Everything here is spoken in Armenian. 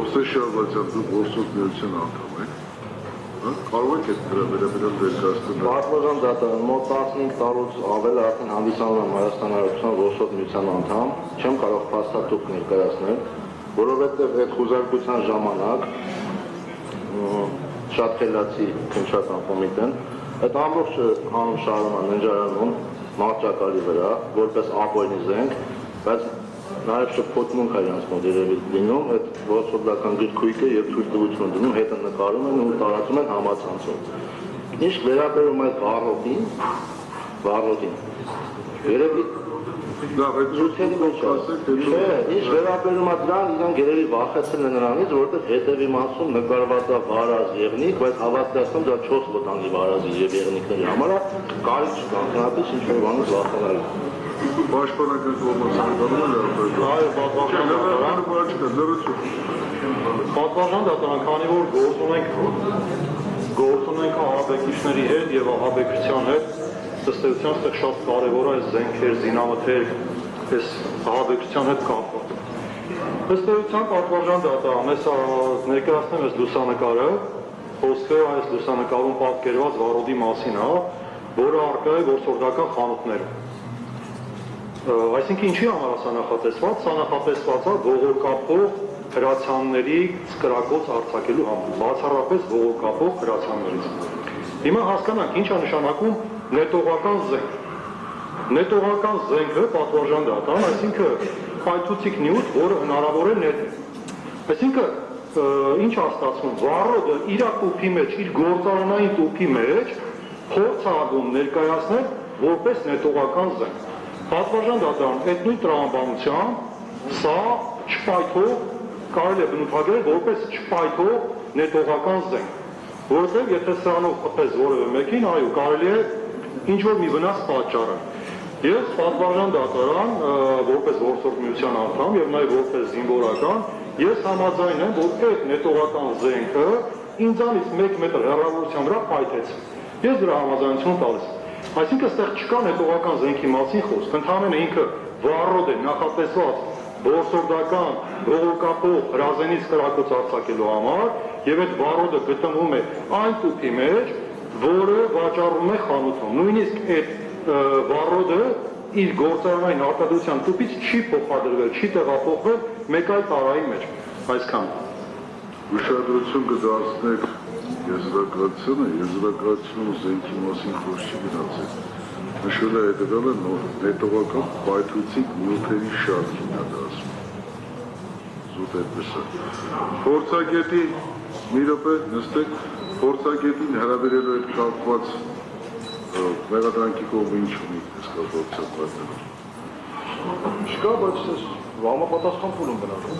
Ովսե Շարվացյան, դուք Որսորդ միության անդամ եք, կարող եք այդ դրա վերաբերյալ ներկայացնել։ Պատվազան դատարան մոտ 15 տարուց ավել արդեն հանդիսանում եմ Հայաստան Հանրապետության Որսորդ միության անդամ, չեմ կարող փաստաթուղթ ներկայացնել, որովհետև այդ խուզարկության ժամանակ շատ խելացի քննչական կոմիտեն այդ ամբողջը հանում շարում են ննջարանում մահճակալի վրա, որպես ապօրինի զենք, բայց նաև շփոթմունք է իրենց մոտ երևի լինում, այդ ոսորդական գրքույկը եւ թույլտվություն դնում, հետը նկարում են ու տարածում են համացանցում։ Ինչ վերաբերում այդ վառոդին, երևի Լավ, այդ զույգերի մեջ չէ, ինչ վերաբերում է դրան, իրանք երևի վախեցել են նրանից, որովհետև հետևի մասում նկարված է վարազ եղնիկ, բայց հավատացնում դա 4 վտանգի վարազի եւ եղնիկների համար կարիք չկա, ընդհանրապես ինչ-որ բանից վախենալու։ Պաշտպանական կողմնականում են Այո, պատվազան դատարան, քանի որ գործ ունենք ահաբեկիչների հետ եւ ահաբեկչության հետ, ըստ էության այստեղ շատ կարեւոր է զենքեր, զինամթեր, այս ահաբեկչության հետ կապված։ Ըստ էության պատվազան դատարան, ես ներկայացնեմ այս լուսանկարը, խոսքը այս լուսանկարում պատկերված վառոդի մասին է, որը առկա է որսորդական խանութներում։ Այսինքն ինչի համար է սա նախատեսված։ Սա նախատեսված է ողորկափող հրացանների կրակոց արձակելու համար, բացառապես ողորկափող հրացաններից։ Հիմա հասկանանք ինչ է նշանակում նետողական զենք։ Նետողական զենքը պատվարժան դատարան, այսինքն փայտուցիկ նյութ, որը հնարավոր է նետել։ Այսինքն ինչ է ստացվում, վառոդը իր տուփի մեջ, իր գործարանային տուփի մեջ փորձ է անում ներկայացնել որպես նետողական զենք։ Պատվարժան դատարան այդ նույն տրամաբանությամբ սա չպայթող կարելի է բնութագրել որպես չպայթող նետողական զենք, որովհետև եթե սրանով խփես որևէ մեկին, այո, կարելի է ինչ-որ մի վնաս պատճառել։ Ես պատվարժան դատարան որպես որսորդ միության անդամ եւ նաեւ որպես զինվորական ես համաձայն եմ, որ այդ նետողական զենքը ինձանից 1 մետր հեռավորության վրա պայթեց։ Ես դրա համաձայնություն տալիս եմ։ Այսինքն այստեղ չկա նետողական զենքի մասին խոսք, ընդհանրապես ինքը վառոդ է նախատեսված որսորդական ողորկափող հրազենից կրակոց արձակելու համար եւ այդ վառոդը գտնվում է այն տուփի մեջ, որը վաճառվում է խանութում։ Նույնիսկ այդ վառոդը իր գործարանային արտադրության տուփից չի փոխադրվել, չի տեղափոխվել մեկ այլ տարայի մեջ։ Այսքան։ Ուշադրություն կդարձնեք եզրակացությունը զենքի մասին խոսք չի գնացել։ Նշել է հետևյալը նետողական պայթուցիկ նյութերի շարքին է դա ասում։ Զուտ այդպես է։ Փորձագետի մի րոպե նստեք, փորձագետին հրավիրելու հետ կապված մեղադրանքի կողմը ինչ ունի այս կապակցությամբ պատմելու։ Չկա, բայց ես համապատասխան փուլ եմ բնակում։